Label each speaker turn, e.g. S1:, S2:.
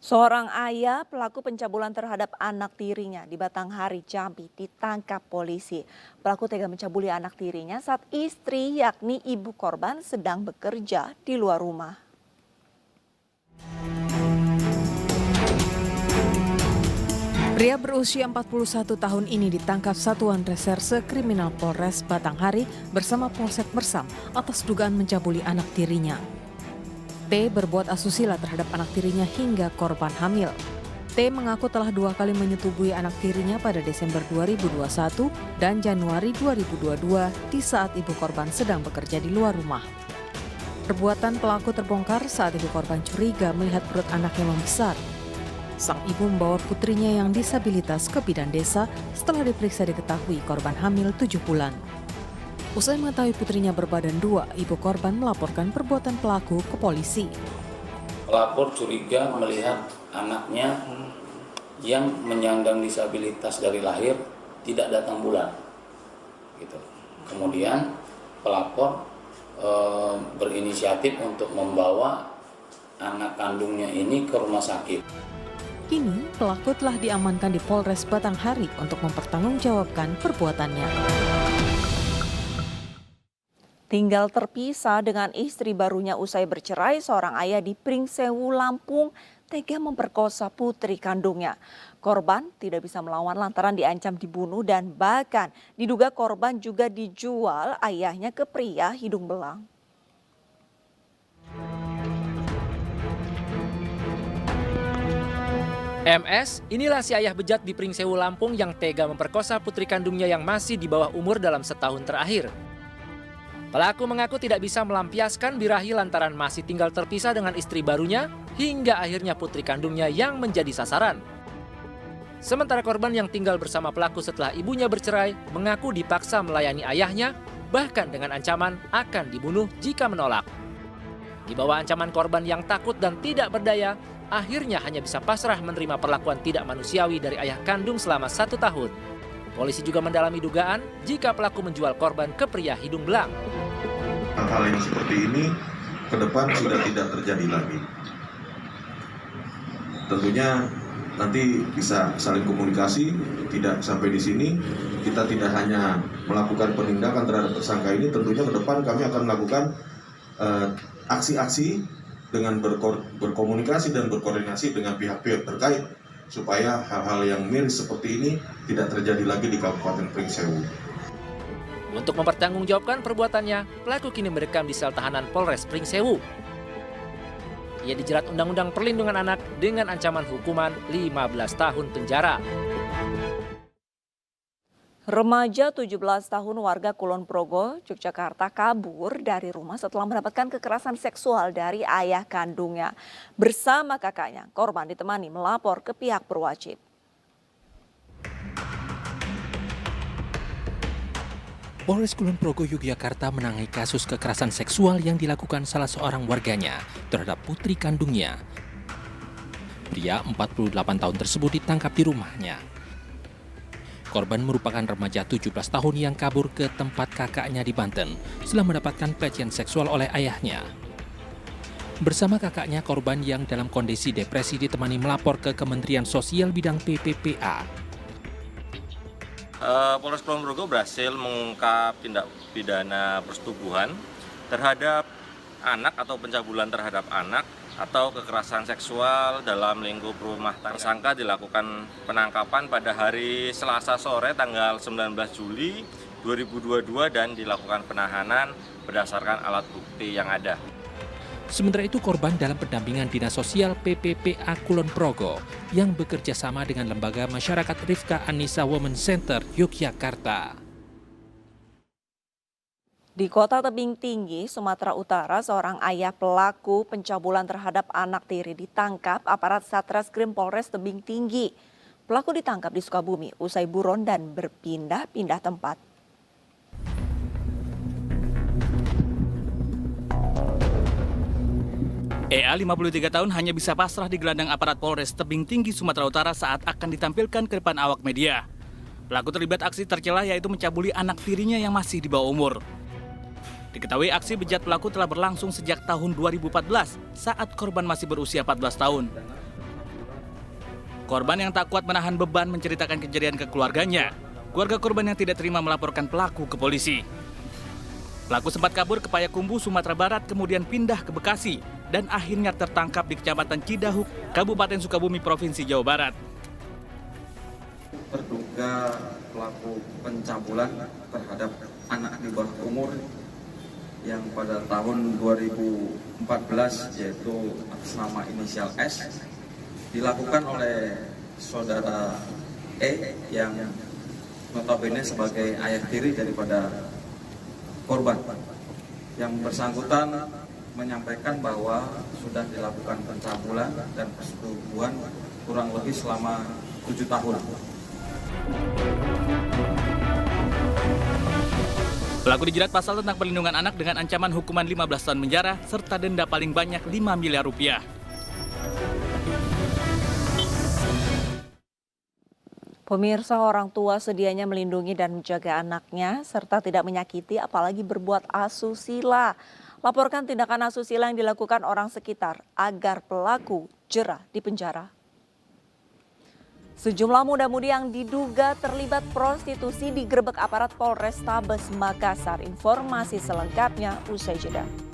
S1: Seorang ayah pelaku pencabulan terhadap anak tirinya di Batanghari, Jambi ditangkap polisi. Pelaku tega mencabuli anak tirinya saat istri yakni ibu korban sedang bekerja di luar rumah. Pria berusia 41 tahun ini ditangkap Satuan Reserse Kriminal Polres Batanghari bersama Polsek Mersam atas dugaan mencabuli anak tirinya. T berbuat asusila terhadap anak tirinya hingga korban hamil. T mengaku telah 2 kali menyetubuhi anak tirinya pada Desember 2021 dan Januari 2022 di saat ibu korban sedang bekerja di luar rumah. Perbuatan pelaku terbongkar saat ibu korban curiga melihat perut anaknya membesar. Sang ibu membawa putrinya yang disabilitas ke bidan desa setelah diperiksa diketahui korban hamil 7 bulan. Usai mengetahui putrinya berbadan 2, ibu korban melaporkan perbuatan pelaku ke polisi.
S2: Pelapor curiga melihat anaknya yang menyandang disabilitas dari lahir tidak datang bulan. Gitu. Kemudian pelapor berinisiatif untuk membawa anak kandungnya ini ke rumah sakit.
S1: Kini pelaku telah diamankan di Polres Batanghari untuk mempertanggungjawabkan perbuatannya. Tinggal terpisah dengan istri barunya usai bercerai, seorang ayah di Pringsewu, Lampung tega memperkosa putri kandungnya. Korban tidak bisa melawan lantaran diancam dibunuh dan bahkan diduga korban juga dijual ayahnya ke pria hidung belang.
S3: MS, inilah si ayah bejat di Pringsewu, Lampung yang tega memperkosa putri kandungnya yang masih di bawah umur dalam setahun terakhir. Pelaku mengaku tidak bisa melampiaskan birahi lantaran masih tinggal terpisah dengan istri barunya hingga akhirnya putri kandungnya yang menjadi sasaran. Sementara korban yang tinggal bersama pelaku setelah ibunya bercerai mengaku dipaksa melayani ayahnya bahkan dengan ancaman akan dibunuh jika menolak. Di bawah ancaman korban yang takut dan tidak berdaya, akhirnya hanya bisa pasrah menerima perlakuan tidak manusiawi dari ayah kandung selama 1 tahun. Polisi juga mendalami dugaan jika pelaku menjual korban ke pria hidung belang.
S4: Hal-hal yang seperti ini ke depan sudah tidak terjadi lagi. Tentunya nanti bisa saling komunikasi, tidak sampai di sini. Kita tidak hanya melakukan penindakan terhadap tersangka ini, tentunya ke depan kami akan melakukan aksi-aksi dengan berkomunikasi dan berkoordinasi dengan pihak-pihak terkait supaya hal-hal yang miris seperti ini tidak terjadi lagi di Kabupaten Pringsewu.
S3: Untuk mempertanggungjawabkan perbuatannya, pelaku kini mendekam di sel tahanan Polres Pringsewu. Ia dijerat Undang-Undang Perlindungan Anak dengan ancaman hukuman 15 tahun penjara.
S1: Remaja 17 tahun warga Kulon Progo, Yogyakarta kabur dari rumah setelah mendapatkan kekerasan seksual dari ayah kandungnya. Bersama kakaknya, korban ditemani melapor ke pihak berwajib.
S5: Polres Kulon Progo, Yogyakarta menangani kasus kekerasan seksual yang dilakukan salah seorang warganya terhadap putri kandungnya. Pria 48 tahun tersebut ditangkap di rumahnya. Korban merupakan remaja 17 tahun yang kabur ke tempat kakaknya di Banten setelah mendapatkan pelecehan seksual oleh ayahnya. Bersama kakaknya, korban yang dalam kondisi depresi ditemani melapor ke Kementerian Sosial bidang PPPA.
S6: Polres Kulon Progo berhasil mengungkap tindak pidana persetubuhan terhadap anak atau pencabulan terhadap anak atau kekerasan seksual dalam lingkup rumah tangga. Tersangka dilakukan penangkapan pada hari Selasa sore tanggal 19 Juli 2022 dan dilakukan penahanan berdasarkan alat bukti yang ada.
S5: Sementara itu, korban dalam pendampingan Dinas Sosial PPPA Kulon Progo yang bekerja sama dengan Lembaga Masyarakat Rifka Anissa Women Center Yogyakarta.
S1: Di Kota Tebing Tinggi, Sumatera Utara, seorang ayah pelaku pencabulan terhadap anak tiri ditangkap aparat Satreskrim Polres Tebing Tinggi. Pelaku ditangkap di Sukabumi usai buron dan berpindah-pindah tempat.
S7: EA 53 tahun hanya bisa pasrah di gelandang aparat Polres Tebing Tinggi, Sumatera Utara saat akan ditampilkan ke depan awak media. Pelaku terlibat aksi tercela yaitu mencabuli anak tirinya yang masih di bawah umur. Diketahui aksi bejat pelaku telah berlangsung sejak tahun 2014 saat korban masih berusia 14 tahun. Korban yang tak kuat menahan beban menceritakan kejadian ke keluarganya. Keluarga korban yang tidak terima melaporkan pelaku ke polisi. Pelaku sempat kabur ke Payakumbuh, Sumatera Barat, kemudian pindah ke Bekasi, dan akhirnya tertangkap di Kecamatan Cidahuk, Kabupaten Sukabumi, Provinsi Jawa Barat.
S8: Terduga pelaku pencabulan terhadap anak di bawah umur yang pada tahun 2014 yaitu atas nama inisial S dilakukan oleh saudara E yang notabene sebagai ayah tiri daripada korban. Yang bersangkutan menyampaikan bahwa sudah dilakukan pencabulan dan persetubuhan kurang lebih selama 7 tahun.
S7: Pelaku dijerat pasal tentang perlindungan anak dengan ancaman hukuman 15 tahun penjara serta denda paling banyak 5 miliar rupiah.
S9: Pemirsa, orang tua sedianya melindungi dan menjaga anaknya serta tidak menyakiti apalagi berbuat asusila. Laporkan tindakan asusila yang dilakukan orang sekitar agar pelaku jera di penjara. Sejumlah muda-mudi yang diduga terlibat prostitusi digerebek aparat Polrestabes Makassar. Informasi selengkapnya usai jeda.